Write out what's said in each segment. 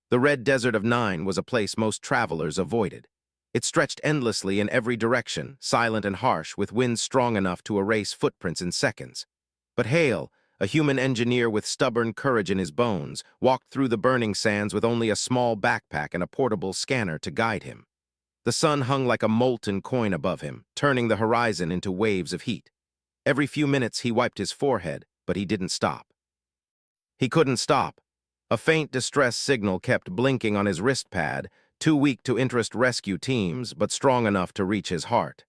The red desert of Nine was a place most travelers avoided. It stretched endlessly in every direction, silent and harsh, with winds strong enough to erase footprints in seconds. But Hale, a human engineer with stubborn courage in his bones, walked through the burning sands with only a small backpack and a portable scanner to guide him. The sun hung like a molten coin above him, turning the horizon into waves of heat. Every few minutes he wiped his forehead, but he didn't stop. He couldn't stop. A faint distress signal kept blinking on his wrist pad, too weak to interest rescue teams, but strong enough to reach his heart.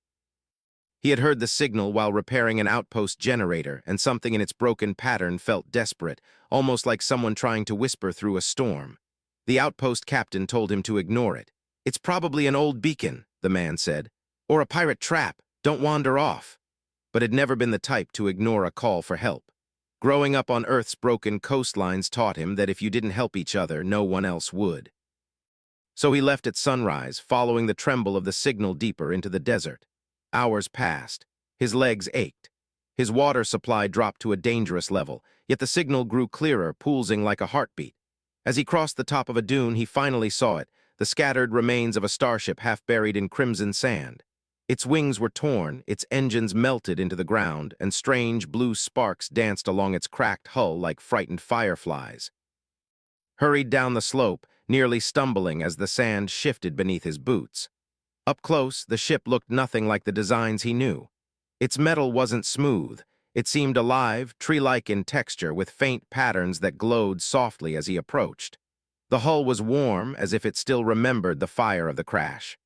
He had heard the signal while repairing an outpost generator, and something in its broken pattern felt desperate, almost like someone trying to whisper through a storm. The outpost captain told him to ignore it. "It's probably an old beacon," the man said, "or a pirate trap. Don't wander off." But had never been the type to ignore a call for help. Growing up on Earth's broken coastlines taught him that if you didn't help each other, no one else would. So he left at sunrise, following the tremble of the signal deeper into the desert. Hours passed. His legs ached. His water supply dropped to a dangerous level, yet the signal grew clearer, pulsing like a heartbeat. As he crossed the top of a dune, he finally saw it, the scattered remains of a starship half buried in crimson sand. Its wings were torn, its engines melted into the ground, and strange blue sparks danced along its cracked hull like frightened fireflies. Hurried down the slope, nearly stumbling as the sand shifted beneath his boots. Up close, the ship looked nothing like the designs he knew. Its metal wasn't smooth. It seemed alive, tree-like in texture, with faint patterns that glowed softly as he approached. The hull was warm, as if it still remembered the fire of the crash.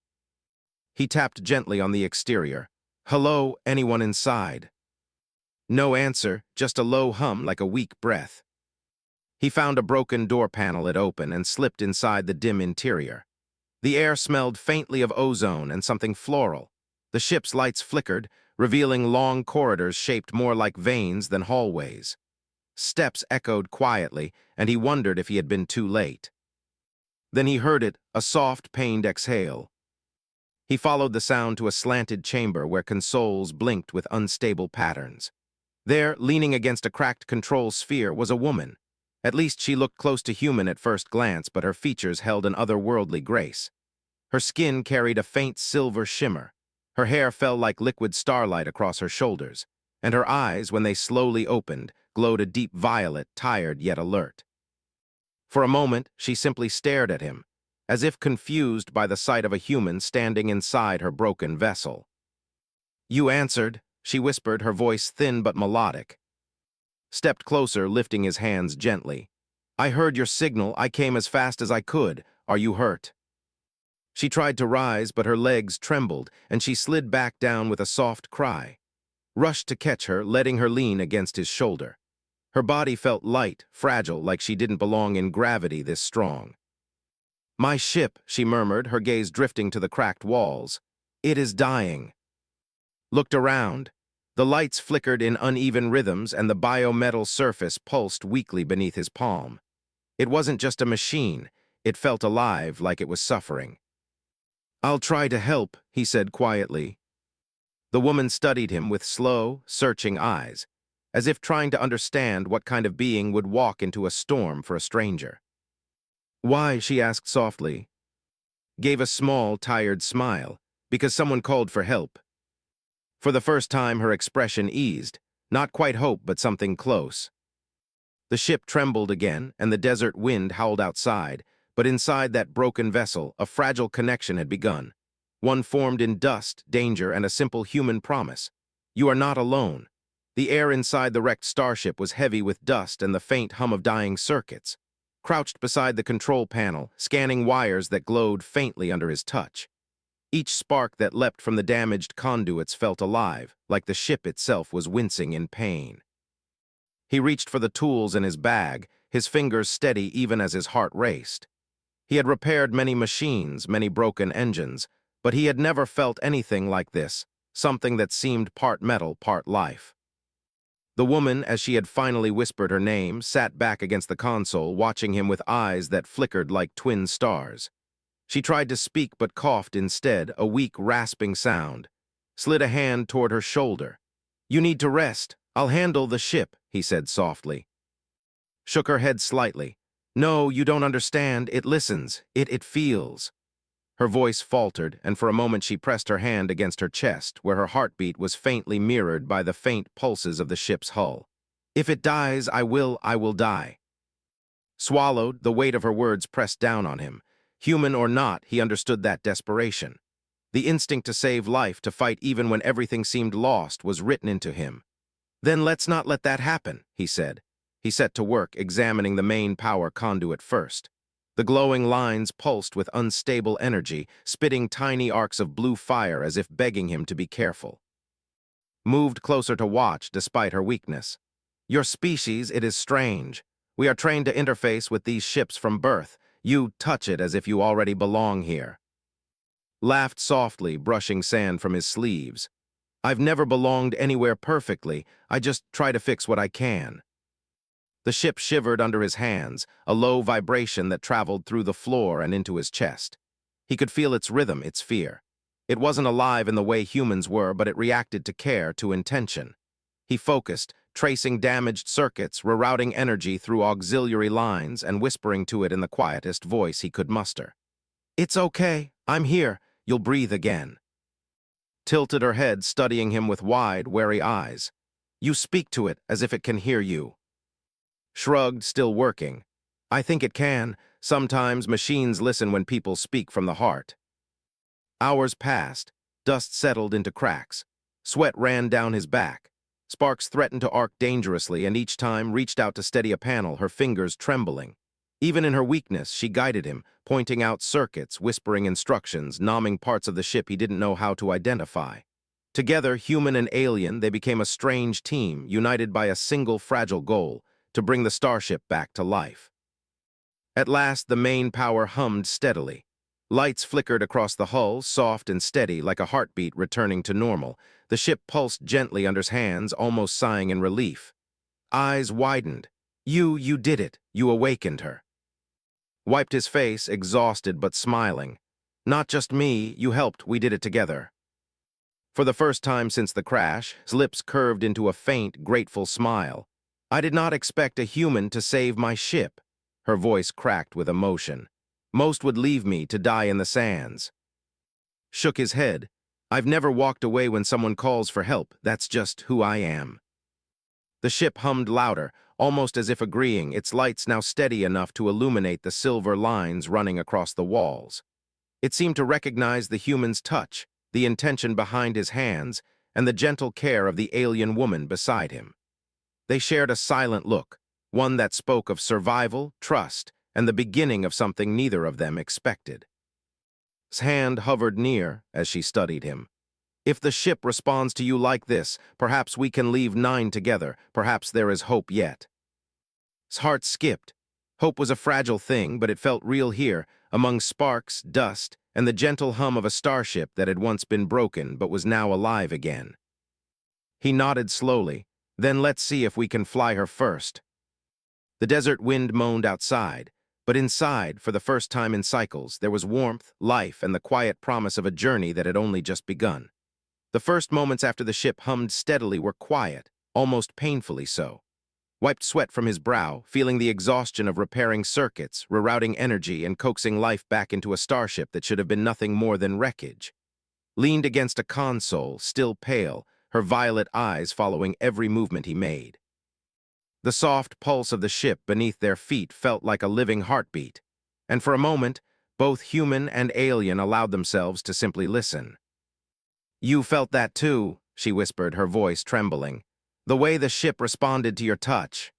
He tapped gently on the exterior. "Hello, anyone inside?" No answer, just a low hum like a weak breath. He found a broken door panel it open and slipped inside the dim interior. The air smelled faintly of ozone and something floral. The ship's lights flickered, revealing long corridors shaped more like veins than hallways. Steps echoed quietly, and he wondered if he had been too late. Then he heard it, a soft, pained exhale. He followed the sound to a slanted chamber where consoles blinked with unstable patterns. There, leaning against a cracked control sphere, was a woman. At least she looked close to human at first glance, but her features held an otherworldly grace. Her skin carried a faint silver shimmer. Her hair fell like liquid starlight across her shoulders, and her eyes, when they slowly opened, glowed a deep violet, tired yet alert. For a moment, she simply stared at him, as if confused by the sight of a human standing inside her broken vessel. "You answered," she whispered, her voice thin but melodic. Stepped closer, lifting his hands gently. "I heard your signal. I came as fast as I could. Are you hurt?" She tried to rise, but her legs trembled, and she slid back down with a soft cry. Rushed to catch her, letting her lean against his shoulder. Her body felt light, fragile, like she didn't belong in gravity this strong. "My ship," she murmured, her gaze drifting to the cracked walls. "It is dying." Looked around. The lights flickered in uneven rhythms, and the biometal surface pulsed weakly beneath his palm. It wasn't just a machine. It felt alive, like it was suffering. "I'll try to help," he said quietly. The woman studied him with slow, searching eyes, as if trying to understand what kind of being would walk into a storm for a stranger. "Why?" she asked softly. Gave a small, tired smile. "Because someone called for help." For the first time, her expression eased. Not quite hope, but something close. The ship trembled again, and the desert wind howled outside, but inside that broken vessel, a fragile connection had begun. One formed in dust, danger, and a simple human promise. You are not alone. The air inside the wrecked starship was heavy with dust and the faint hum of dying circuits. Crouched beside the control panel, scanning wires that glowed faintly under his touch. Each spark that leapt from the damaged conduits felt alive, like the ship itself was wincing in pain. He reached for the tools in his bag, his fingers steady even as his heart raced. He had repaired many machines, many broken engines, but he had never felt anything like this, something that seemed part metal, part life. The woman, as she had finally whispered her name, sat back against the console, watching him with eyes that flickered like twin stars. She tried to speak but coughed instead, a weak, rasping sound. Slid a hand toward her shoulder. "You need to rest. I'll handle the ship," he said softly. Shook her head slightly. No, you don't understand. It listens. It feels. Her voice faltered, and for a moment she pressed her hand against her chest, where her heartbeat was faintly mirrored by the faint pulses of the ship's hull. If it dies, I will die. Swallowed, the weight of her words pressed down on him. Human or not, he understood that desperation. The instinct to save life, to fight even when everything seemed lost, was written into him. Then let's not let that happen, he said. He set to work, examining the main power conduit first. The glowing lines pulsed with unstable energy, spitting tiny arcs of blue fire as if begging him to be careful. Moved closer to watch despite her weakness. Your species, it is strange. We are trained to interface with these ships from birth. You touch it as if you already belong here. Laughed softly, brushing sand from his sleeves. I've never belonged anywhere perfectly. I just try to fix what I can. The ship shivered under his hands, a low vibration that traveled through the floor and into his chest. He could feel its rhythm, its fear. It wasn't alive in the way humans were, but it reacted to care, to intention. He focused, tracing damaged circuits, rerouting energy through auxiliary lines, and whispering to it in the quietest voice he could muster. It's okay. I'm here. You'll breathe again. Tilted her head, studying him with wide, wary eyes. You speak to it as if it can hear you. Shrugged, still working. I think it can. Sometimes machines listen when people speak from the heart. Hours passed. Dust settled into cracks. Sweat ran down his back. Sparks threatened to arc dangerously, and each time reached out to steady a panel, her fingers trembling. Even in her weakness, she guided him, pointing out circuits, whispering instructions, nomming parts of the ship he didn't know how to identify. Together, human and alien, they became a strange team, united by a single fragile goal: to bring the Starship back to life. At last, the main power hummed steadily. Lights flickered across the hull, soft and steady, like a heartbeat returning to normal. The ship pulsed gently under his hands, almost sighing in relief. Eyes widened. You did it. You awakened her. Wiped his face, exhausted but smiling. Not just me, you helped, we did it together. For the first time since the crash, his lips curved into a faint, grateful smile. I did not expect a human to save my ship. Her voice cracked with emotion. Most would leave me to die in the sands. Shook his head. I've never walked away when someone calls for help. That's just who I am. The ship hummed louder, almost as if agreeing, its lights now steady enough to illuminate the silver lines running across the walls. It seemed to recognize the human's touch, the intention behind his hands, and the gentle care of the alien woman beside him. They shared a silent look, one that spoke of survival, trust, and the beginning of something neither of them expected. His hand hovered near as she studied him. If the ship responds to you like this, perhaps we can leave 9 together. Perhaps there is hope yet. His heart skipped. Hope was a fragile thing, but it felt real here, among sparks, dust, and the gentle hum of a starship that had once been broken but was now alive again. He nodded slowly. Then let's see if we can fly her first. The desert wind moaned outside, but inside, for the first time in cycles, there was warmth, life, and the quiet promise of a journey that had only just begun. The first moments after the ship hummed steadily were quiet, almost painfully so. Wiped sweat from his brow, feeling the exhaustion of repairing circuits, rerouting energy, and coaxing life back into a starship that should have been nothing more than wreckage. Leaned against a console, still pale, her violet eyes following every movement he made. The soft pulse of the ship beneath their feet felt like a living heartbeat, and for a moment, both human and alien allowed themselves to simply listen. You felt that too, she whispered, her voice trembling. The way the ship responded to your touch.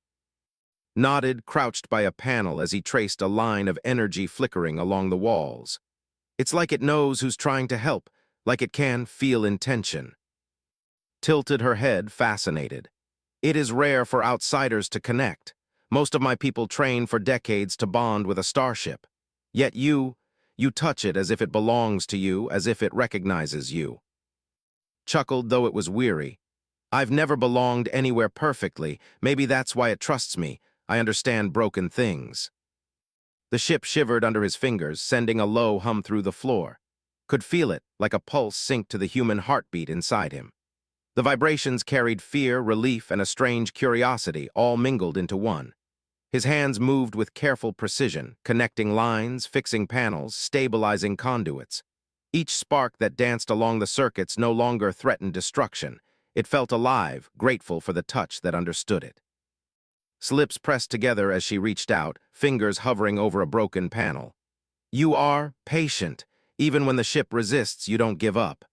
Nodded, crouched by a panel as he traced a line of energy flickering along the walls. It's like it knows who's trying to help, like it can feel intention. Tilted her head, fascinated. It is rare for outsiders to connect. Most of my people train for decades to bond with a starship. Yet you touch it as if it belongs to you, as if it recognizes you. Chuckled, though it was weary. I've never belonged anywhere perfectly. Maybe that's why it trusts me. I understand broken things. The ship shivered under his fingers, sending a low hum through the floor. Could feel it, like a pulse sync to the human heartbeat inside him. The vibrations carried fear, relief, and a strange curiosity, all mingled into one. His hands moved with careful precision, connecting lines, fixing panels, stabilizing conduits. Each spark that danced along the circuits no longer threatened destruction. It felt alive, grateful for the touch that understood it. Lips pressed together as she reached out, fingers hovering over a broken panel. You are patient. Even when the ship resists, you don't give up.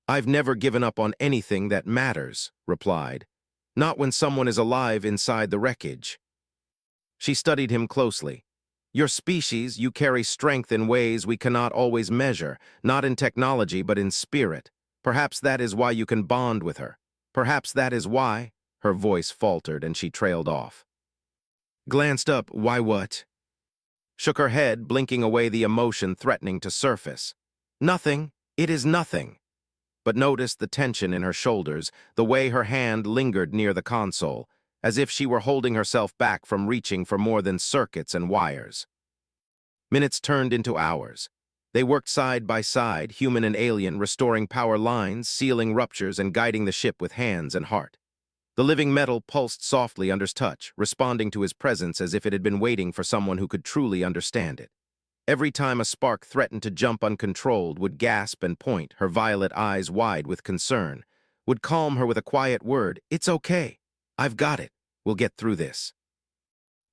I've never given up on anything that matters, replied. Not when someone is alive inside the wreckage. She studied him closely. Your species, you carry strength in ways we cannot always measure, not in technology but in spirit. Perhaps that is why you can bond with her. Perhaps that is why. Her voice faltered and she trailed off. Glanced up, why what? Shook her head, blinking away the emotion threatening to surface. Nothing, it is nothing. But noticed the tension in her shoulders, the way her hand lingered near the console, as if she were holding herself back from reaching for more than circuits and wires. Minutes turned into hours. They worked side by side, human and alien, restoring power lines, sealing ruptures, and guiding the ship with hands and heart. The living metal pulsed softly under his touch, responding to his presence as if it had been waiting for someone who could truly understand it. Every time a spark threatened to jump uncontrolled, would gasp and point, her violet eyes wide with concern, would calm her with a quiet word, "It's okay. I've got it. We'll get through this."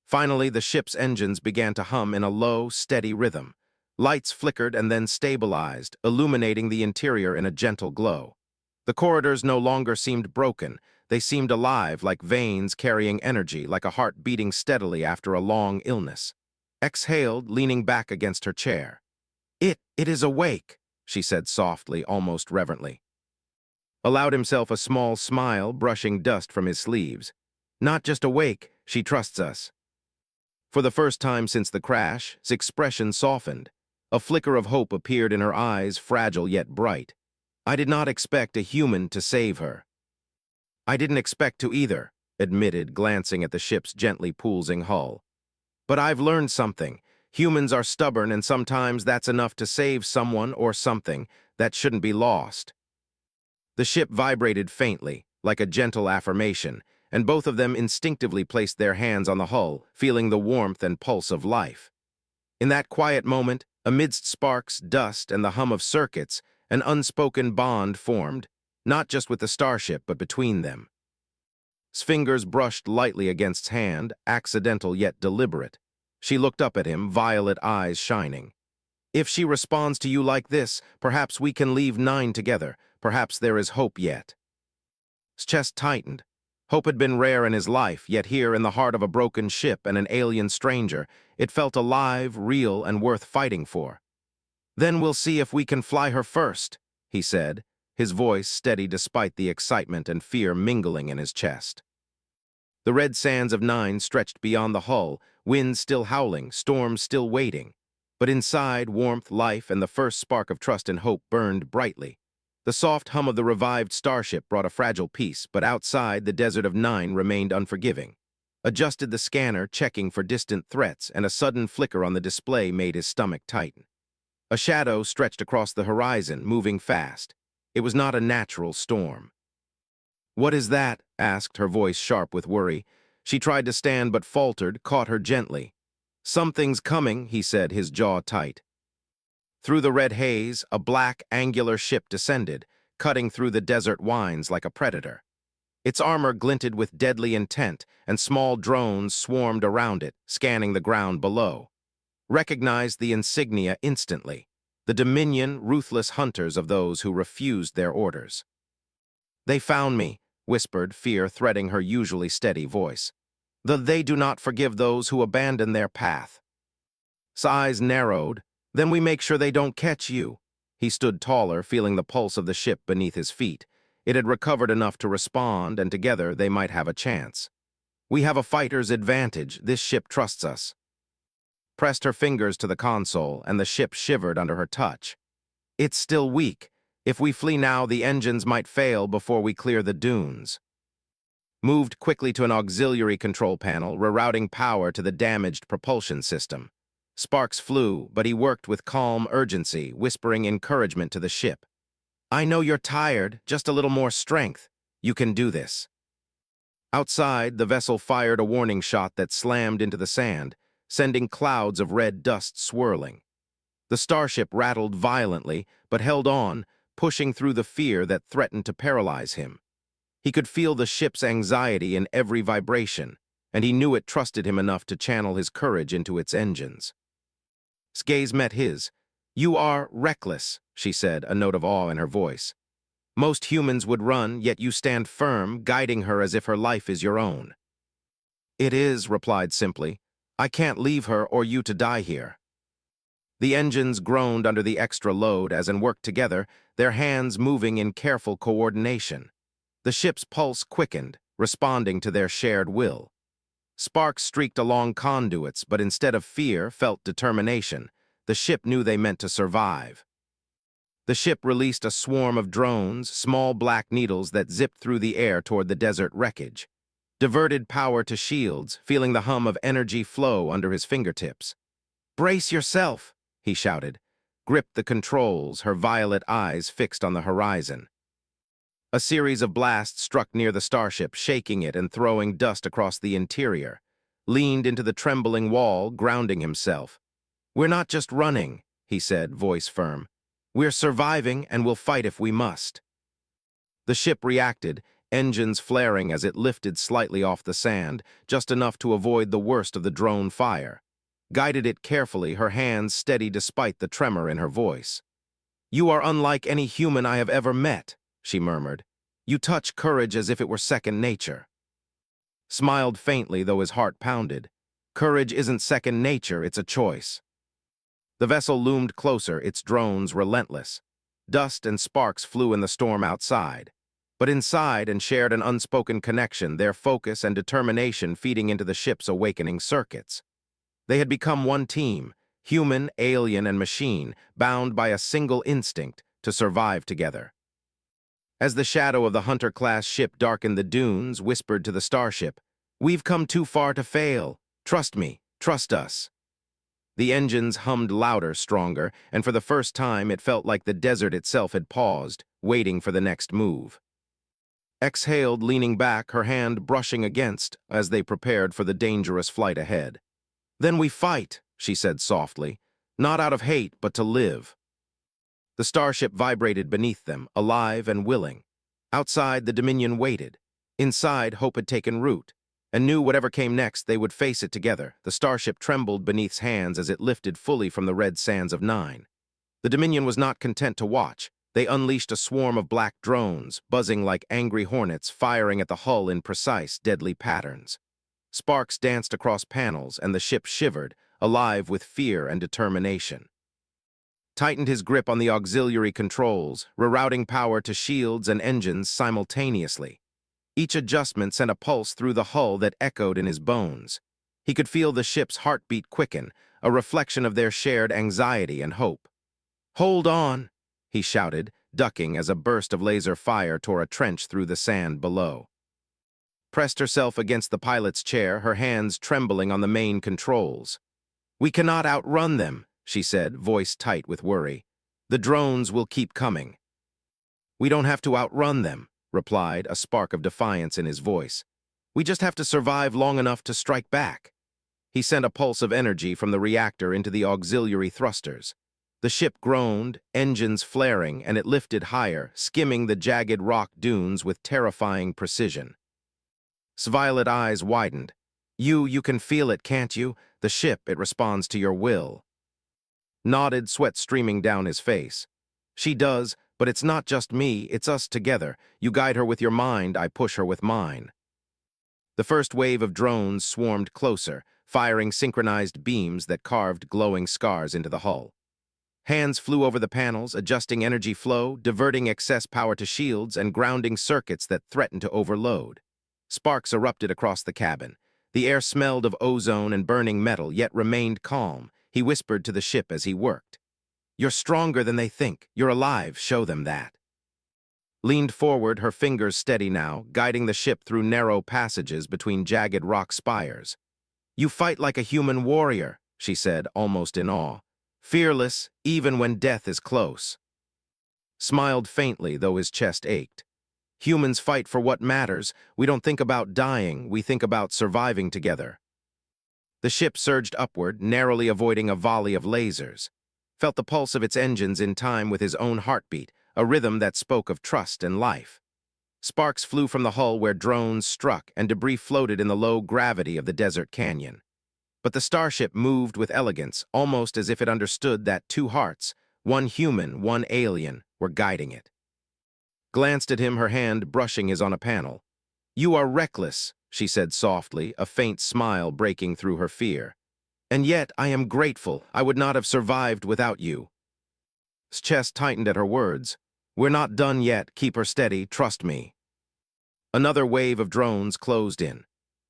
Finally, the ship's engines began to hum in a low, steady rhythm. Lights flickered and then stabilized, illuminating the interior in a gentle glow. The corridors no longer seemed broken. They seemed alive, like veins carrying energy, like a heart beating steadily after a long illness. Exhaled, leaning back against her chair. It is awake," she said softly, almost reverently. Allowed himself a small smile, brushing dust from his sleeves. Not just awake, she trusts us. For the first time since the crash, his expression softened. A flicker of hope appeared in her eyes, fragile yet bright. I did not expect a human to save her. I didn't expect to either, admitted, glancing at the ship's gently pulsing hull. But I've learned something. Humans are stubborn, and sometimes that's enough to save someone or something that shouldn't be lost. The ship vibrated faintly, like a gentle affirmation, and both of them instinctively placed their hands on the hull, feeling the warmth and pulse of life. In that quiet moment, amidst sparks, dust, and the hum of circuits, an unspoken bond formed, not just with the starship, but between them. His fingers brushed lightly against his hand, accidental yet deliberate. She looked up at him, violet eyes shining. If she responds to you like this, perhaps we can leave 9 together. Perhaps there is hope yet. His chest tightened. Hope had been rare in his life, yet here in the heart of a broken ship and an alien stranger, it felt alive, real, and worth fighting for. Then we'll see if we can fly her first, he said, his voice steady despite the excitement and fear mingling in his chest. The red sands of 9 stretched beyond the hull, wind still howling, storms still waiting. But inside, warmth, life, and the first spark of trust and hope burned brightly. The soft hum of the revived starship brought a fragile peace, but outside, the desert of 9 remained unforgiving. Adjusted the scanner, checking for distant threats, and a sudden flicker on the display made his stomach tighten. A shadow stretched across the horizon, moving fast. It was not a natural storm. What is that? Asked, her voice sharp with worry. She tried to stand but faltered, caught her gently. Something's coming, he said, his jaw tight. Through the red haze, a black, angular ship descended, cutting through the desert winds like a predator. Its armor glinted with deadly intent, and small drones swarmed around it, scanning the ground below. Recognized the insignia instantly, the Dominion, ruthless hunters of those who refused their orders. They found me, whispered, fear threading her usually steady voice. They do not forgive those who abandon their path. His eyes narrowed. Then we make sure they don't catch you. He stood taller, feeling the pulse of the ship beneath his feet. It had recovered enough to respond, and together they might have a chance. We have a fighter's advantage. This ship trusts us. Pressed her fingers to the console, and the ship shivered under her touch. It's still weak. If we flee now, the engines might fail before we clear the dunes. Moved quickly to an auxiliary control panel, rerouting power to the damaged propulsion system. Sparks flew, but he worked with calm urgency, whispering encouragement to the ship. I know you're tired, just a little more strength. You can do this. Outside, the vessel fired a warning shot that slammed into the sand, sending clouds of red dust swirling. The starship rattled violently, but held on, pushing through the fear that threatened to paralyze him. He could feel the ship's anxiety in every vibration, and he knew it trusted him enough to channel his courage into its engines. His gaze met his. "You are reckless," she said, a note of awe in her voice. "Most humans would run, yet you stand firm, guiding her as if her life is your own." "It is," replied simply. "I can't leave her or you to die here." The engines groaned under the extra load as and worked together, their hands moving in careful coordination. The ship's pulse quickened, responding to their shared will. Sparks streaked along conduits, but instead of fear, felt determination. The ship knew they meant to survive. The ship released a swarm of drones, small black needles that zipped through the air toward the desert wreckage. Diverted power to shields, feeling the hum of energy flow under his fingertips. "Brace yourself," he shouted. Gripped the controls, her violet eyes fixed on the horizon. A series of blasts struck near the starship, shaking it and throwing dust across the interior. Leaned into the trembling wall, grounding himself. "We're not just running," he said, voice firm. "We're surviving and we'll fight if we must." The ship reacted, engines flaring as it lifted slightly off the sand, just enough to avoid the worst of the drone fire. Guided it carefully, her hands steady despite the tremor in her voice. "You are unlike any human I have ever met," she murmured. "You touch courage as if it were second nature." Smiled faintly, though his heart pounded. Courage isn't second nature, it's a choice. The vessel loomed closer, its drones relentless. Dust and sparks flew in the storm outside. But inside and shared an unspoken connection, their focus and determination feeding into the ship's awakening circuits. They had become one team, human, alien, and machine, bound by a single instinct to survive together. As the shadow of the Hunter-class ship darkened the dunes, whispered to the starship, "We've come too far to fail. Trust me, trust us." The engines hummed louder, stronger, and for the first time it felt like the desert itself had paused, waiting for the next move. Exhaled, leaning back, her hand brushing against as they prepared for the dangerous flight ahead. "Then we fight," she said softly, "not out of hate, but to live." The starship vibrated beneath them, alive and willing. Outside, the Dominion waited. Inside, hope had taken root, and knew whatever came next, they would face it together. The starship trembled beneath's hands as it lifted fully from the red sands of Nine. The Dominion was not content to watch. They unleashed a swarm of black drones, buzzing like angry hornets, firing at the hull in precise, deadly patterns. Sparks danced across panels, and the ship shivered, alive with fear and determination. Tightened his grip on the auxiliary controls, rerouting power to shields and engines simultaneously. Each adjustment sent a pulse through the hull that echoed in his bones. He could feel the ship's heartbeat quicken, a reflection of their shared anxiety and hope. "Hold on," he shouted, ducking as a burst of laser fire tore a trench through the sand below. Pressed herself against the pilot's chair, her hands trembling on the main controls. "We cannot outrun them," she said, voice tight with worry. "The drones will keep coming." "We don't have to outrun them," replied, a spark of defiance in his voice. "We just have to survive long enough to strike back." He sent a pulse of energy from the reactor into the auxiliary thrusters. The ship groaned, engines flaring, and it lifted higher, skimming the jagged rock dunes with terrifying precision. His violet eyes widened. You can feel it, can't you? The ship, it responds to your will." Nodded, sweat streaming down his face. "She does, but it's not just me, it's us together. You guide her with your mind, I push her with mine." The first wave of drones swarmed closer, firing synchronized beams that carved glowing scars into the hull. Hands flew over the panels, adjusting energy flow, diverting excess power to shields, and grounding circuits that threatened to overload. Sparks erupted across the cabin. The air smelled of ozone and burning metal, yet remained calm. He whispered to the ship as he worked. "You're stronger than they think. You're alive. Show them that." Leaned forward, her fingers steady now, guiding the ship through narrow passages between jagged rock spires. "You fight like a human warrior," she said, almost in awe. "Fearless, even when death is close." Smiled faintly, though his chest ached. Humans fight for what matters. We don't think about dying, we think about surviving together. The ship surged upward, narrowly avoiding a volley of lasers. Felt the pulse of its engines in time with his own heartbeat, a rhythm that spoke of trust and life. Sparks flew from the hull where drones struck, and debris floated in the low gravity of the desert canyon. But the starship moved with elegance, almost as if it understood that two hearts, one human, one alien, were guiding it. Glanced at him, her hand brushing his on a panel. "You are reckless," she said softly, a faint smile breaking through her fear. "And yet I am grateful. I would not have survived without you." His chest tightened at her words. "We're not done yet. Keep her steady. Trust me." Another wave of drones closed in.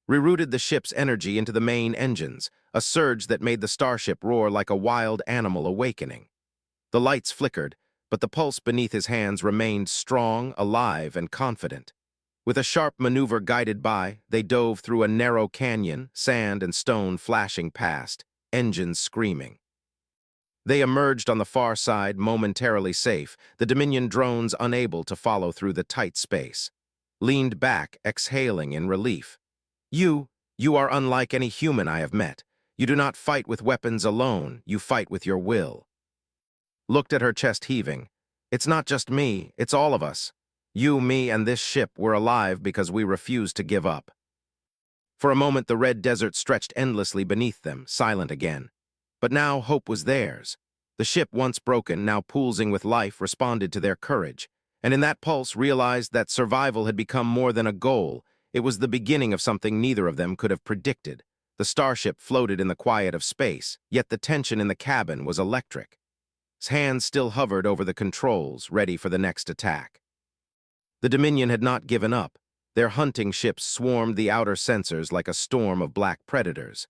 Rerouted the ship's energy into the main engines, a surge that made the starship roar like a wild animal awakening. The lights flickered, but the pulse beneath his hands remained strong, alive, and confident. With a sharp maneuver guided by, they dove through a narrow canyon, sand and stone flashing past, engines screaming. They emerged on the far side, momentarily safe, the Dominion drones unable to follow through the tight space. Leaned back, exhaling in relief. You are unlike any human I have met. You do not fight with weapons alone, you fight with your will." Looked at her, chest heaving. "It's not just me, it's all of us. You, me, and this ship were alive because we refused to give up." For a moment the red desert stretched endlessly beneath them, silent again. But now hope was theirs. The ship, once broken, now pulsing with life, responded to their courage, and in that pulse realized that survival had become more than a goal. It was the beginning of something neither of them could have predicted. The starship floated in the quiet of space, yet the tension in the cabin was electric. His hands still hovered over the controls, ready for the next attack. The Dominion had not given up. Their hunting ships swarmed the outer sensors like a storm of black predators.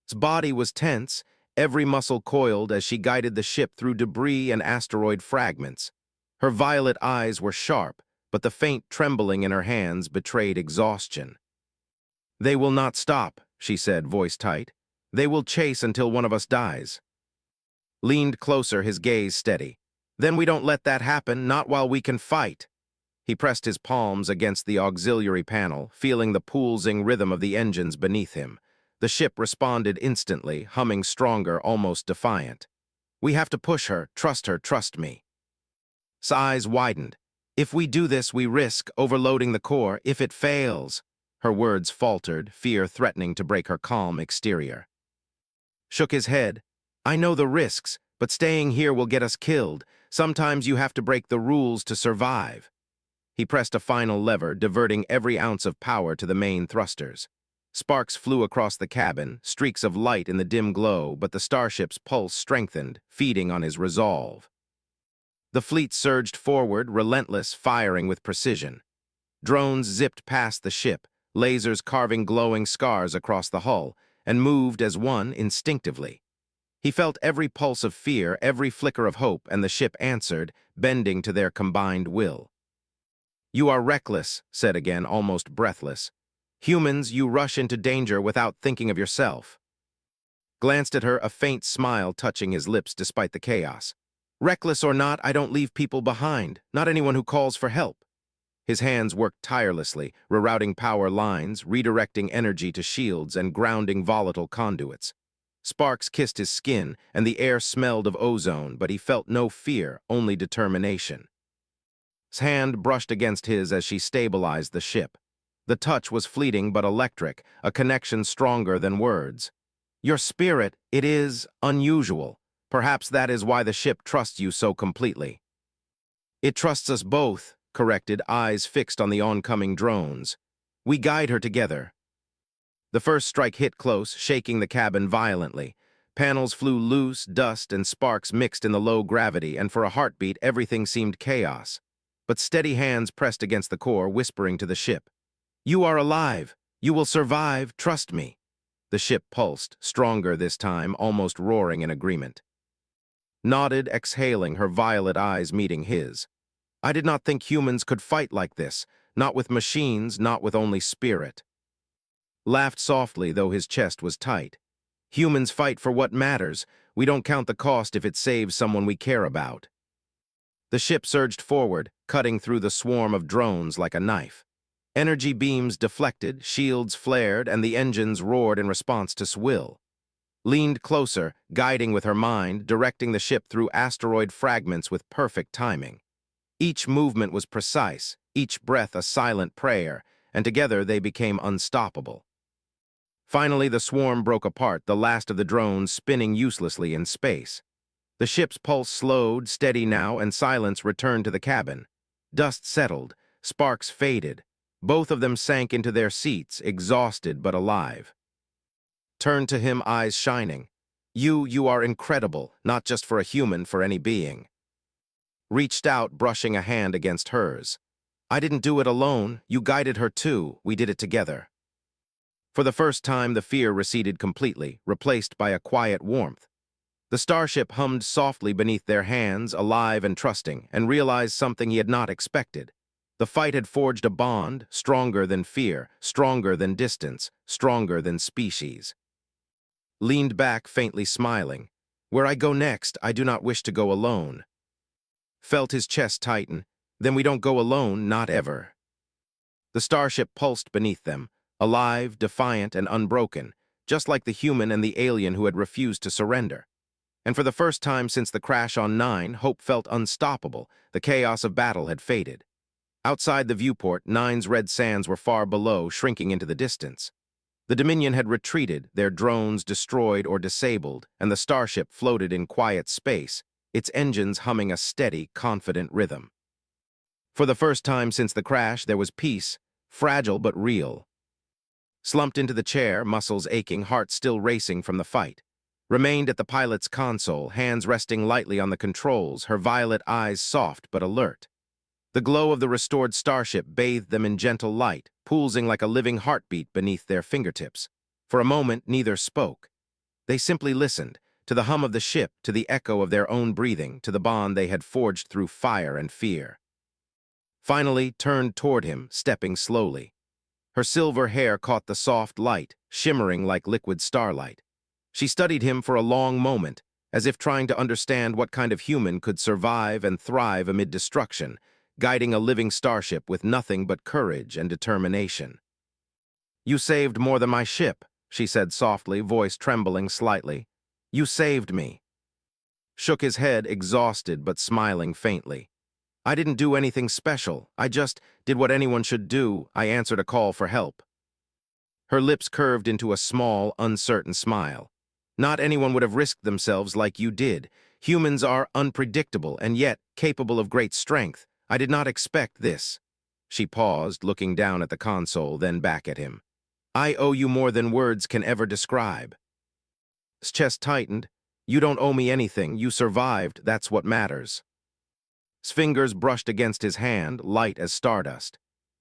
His body was tense, every muscle coiled as she guided the ship through debris and asteroid fragments. Her violet eyes were sharp, but the faint trembling in her hands betrayed exhaustion. "They will not stop," she said, voice tight. "They will chase until one of us dies." Leaned closer, his gaze steady. "Then we don't let that happen, not while we can fight." He pressed his palms against the auxiliary panel, feeling the pulsing rhythm of the engines beneath him. The ship responded instantly, humming stronger, almost defiant. "We have to push her, trust me." His eyes widened. "If we do this, we risk overloading the core. If it fails—" Her words faltered, fear threatening to break her calm exterior. Shook his head. "I know the risks, but staying here will get us killed. Sometimes you have to break the rules to survive." He pressed a final lever, diverting every ounce of power to the main thrusters. Sparks flew across the cabin, streaks of light in the dim glow, but the starship's pulse strengthened, feeding on his resolve. The fleet surged forward, relentless, firing with precision. Drones zipped past the ship, lasers carving glowing scars across the hull, and moved as one instinctively. He felt every pulse of fear, every flicker of hope, and the ship answered, bending to their combined will. "You are reckless," said again, almost breathless. "Humans, you rush into danger without thinking of yourself." Glanced at her, a faint smile touching his lips despite the chaos. "Reckless or not, I don't leave people behind, not anyone who calls for help." His hands worked tirelessly, rerouting power lines, redirecting energy to shields, and grounding volatile conduits. Sparks kissed his skin, and the air smelled of ozone, but he felt no fear, only determination. His hand brushed against his as she stabilized the ship. The touch was fleeting but electric, a connection stronger than words. "Your spirit, it is unusual. Perhaps that is why the ship trusts you so completely." "It trusts us both," corrected, eyes fixed on the oncoming drones. "We guide her together." The first strike hit close, shaking the cabin violently. Panels flew loose, dust and sparks mixed in the low gravity, and for a heartbeat everything seemed chaos. But steady hands pressed against the core, whispering to the ship. "You are alive. You will survive. Trust me." The ship pulsed, stronger this time, almost roaring in agreement. Nodded, exhaling, her violet eyes meeting his. "I did not think humans could fight like this. Not with machines, not with only spirit." Laughed softly, though his chest was tight. "Humans fight for what matters. We don't count the cost if it saves someone we care about." The ship surged forward, cutting through the swarm of drones like a knife. Energy beams deflected, shields flared, and the engines roared in response to Swill. Leaned closer, guiding with her mind, directing the ship through asteroid fragments with perfect timing. Each movement was precise, each breath a silent prayer, and together they became unstoppable. Finally, the swarm broke apart, the last of the drones spinning uselessly in space. The ship's pulse slowed, steady now, and silence returned to the cabin. Dust settled, sparks faded. Both of them sank into their seats, exhausted but alive. Turned to him, eyes shining. You are incredible, not just for a human, for any being. Reached out, brushing a hand against hers. I didn't do it alone, you guided her too, we did it together. For the first time, the fear receded completely, replaced by a quiet warmth. The starship hummed softly beneath their hands, alive and trusting, and realized something he had not expected. The fight had forged a bond, stronger than fear, stronger than distance, stronger than species. Leaned back, faintly smiling. Where I go next, I do not wish to go alone. Felt his chest tighten. Then we don't go alone, not ever. The starship pulsed beneath them, alive, defiant, and unbroken, just like the human and the alien who had refused to surrender. And for the first time since the crash on 9, hope felt unstoppable. The chaos of battle had faded. Outside the viewport, 9's red sands were far below, shrinking into the distance. The Dominion had retreated, their drones destroyed or disabled, and the starship floated in quiet space, its engines humming a steady, confident rhythm. For the first time since the crash, there was peace, fragile but real. Slumped into the chair, muscles aching, heart still racing from the fight. Remained at the pilot's console, hands resting lightly on the controls, her violet eyes soft but alert. The glow of the restored starship bathed them in gentle light, pulsing like a living heartbeat beneath their fingertips. For a moment, neither spoke. They simply listened, to the hum of the ship, to the echo of their own breathing, to the bond they had forged through fire and fear. Finally, turned toward him, stepping slowly. Her silver hair caught the soft light, shimmering like liquid starlight. She studied him for a long moment, as if trying to understand what kind of human could survive and thrive amid destruction, guiding a living starship with nothing but courage and determination. "You saved more than my ship," she said softly, voice trembling slightly. "You saved me." Shook his head, exhausted but smiling faintly. "I didn't do anything special. I just did what anyone should do. I answered a call for help." Her lips curved into a small, uncertain smile. "Not anyone would have risked themselves like you did. Humans are unpredictable and yet capable of great strength. I did not expect this." She paused, looking down at the console, then back at him. "I owe you more than words can ever describe." His chest tightened. "You don't owe me anything. You survived. That's what matters." His fingers brushed against his hand, light as stardust.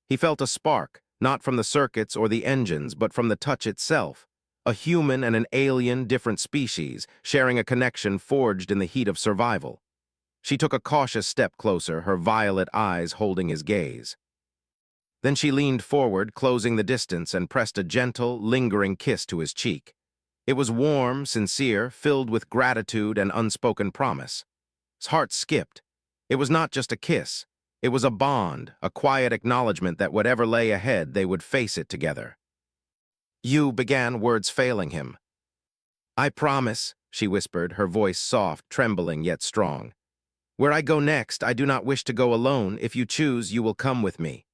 He felt a spark, not from the circuits or the engines, but from the touch itself. A human and an alien, different species, sharing a connection forged in the heat of survival. She took a cautious step closer, her violet eyes holding his gaze. Then she leaned forward, closing the distance, and pressed a gentle, lingering kiss to his cheek. It was warm, sincere, filled with gratitude and unspoken promise. His heart skipped. It was not just a kiss. It was a bond, a quiet acknowledgement that whatever lay ahead, they would face it together. "You," began, words failing him. "I promise," she whispered, her voice soft, trembling yet strong. "Where I go next, I do not wish to go alone. If you choose, you will come with me."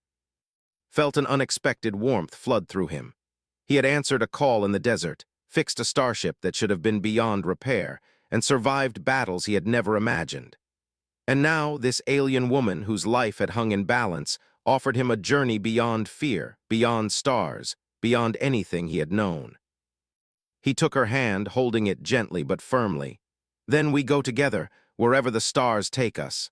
Felt an unexpected warmth flood through him. He had answered a call in the desert, fixed a starship that should have been beyond repair, and survived battles he had never imagined. And now, this alien woman whose life had hung in balance offered him a journey beyond fear, beyond stars, beyond anything he had known. He took her hand, holding it gently but firmly. "Then we go together, wherever the stars take us."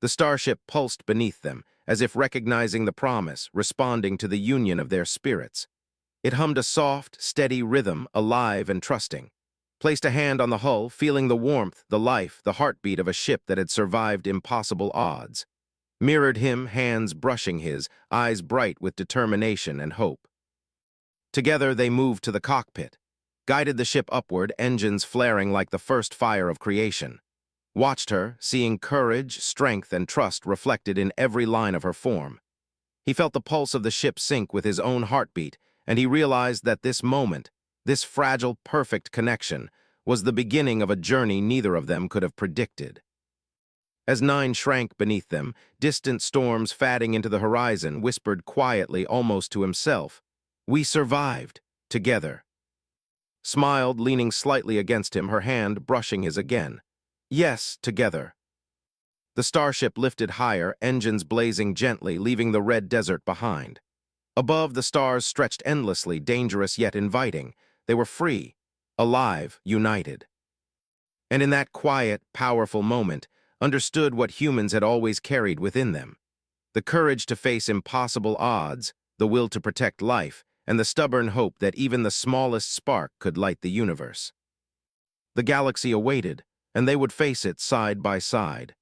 The starship pulsed beneath them, as if recognizing the promise, responding to the union of their spirits. It hummed a soft, steady rhythm, alive and trusting. Placed a hand on the hull, feeling the warmth, the life, the heartbeat of a ship that had survived impossible odds. Mirrored him, hands brushing his, eyes bright with determination and hope. Together they moved to the cockpit, guided the ship upward, engines flaring like the first fire of creation. watched her, seeing courage, strength, and trust reflected in every line of her form. He felt the pulse of the ship sync with his own heartbeat, and he realized that this moment, this fragile, perfect connection, was the beginning of a journey neither of them could have predicted. As Nine shrank beneath them, distant storms fading into the horizon whispered quietly, almost to himself, "We survived, together." Smiled, leaning slightly against him, her hand brushing his again. "Yes, together." The starship lifted higher, engines blazing gently, leaving the red desert behind. Above, the stars stretched endlessly, dangerous yet inviting. They were free, alive, united. And in that quiet, powerful moment, understood what humans had always carried within them. The courage to face impossible odds, the will to protect life, and the stubborn hope that even the smallest spark could light the universe. The galaxy awaited, and they would face it side by side.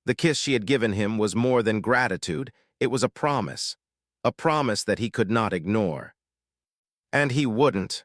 The kiss she had given him was more than gratitude, it was a promise that he could not ignore. And he wouldn't.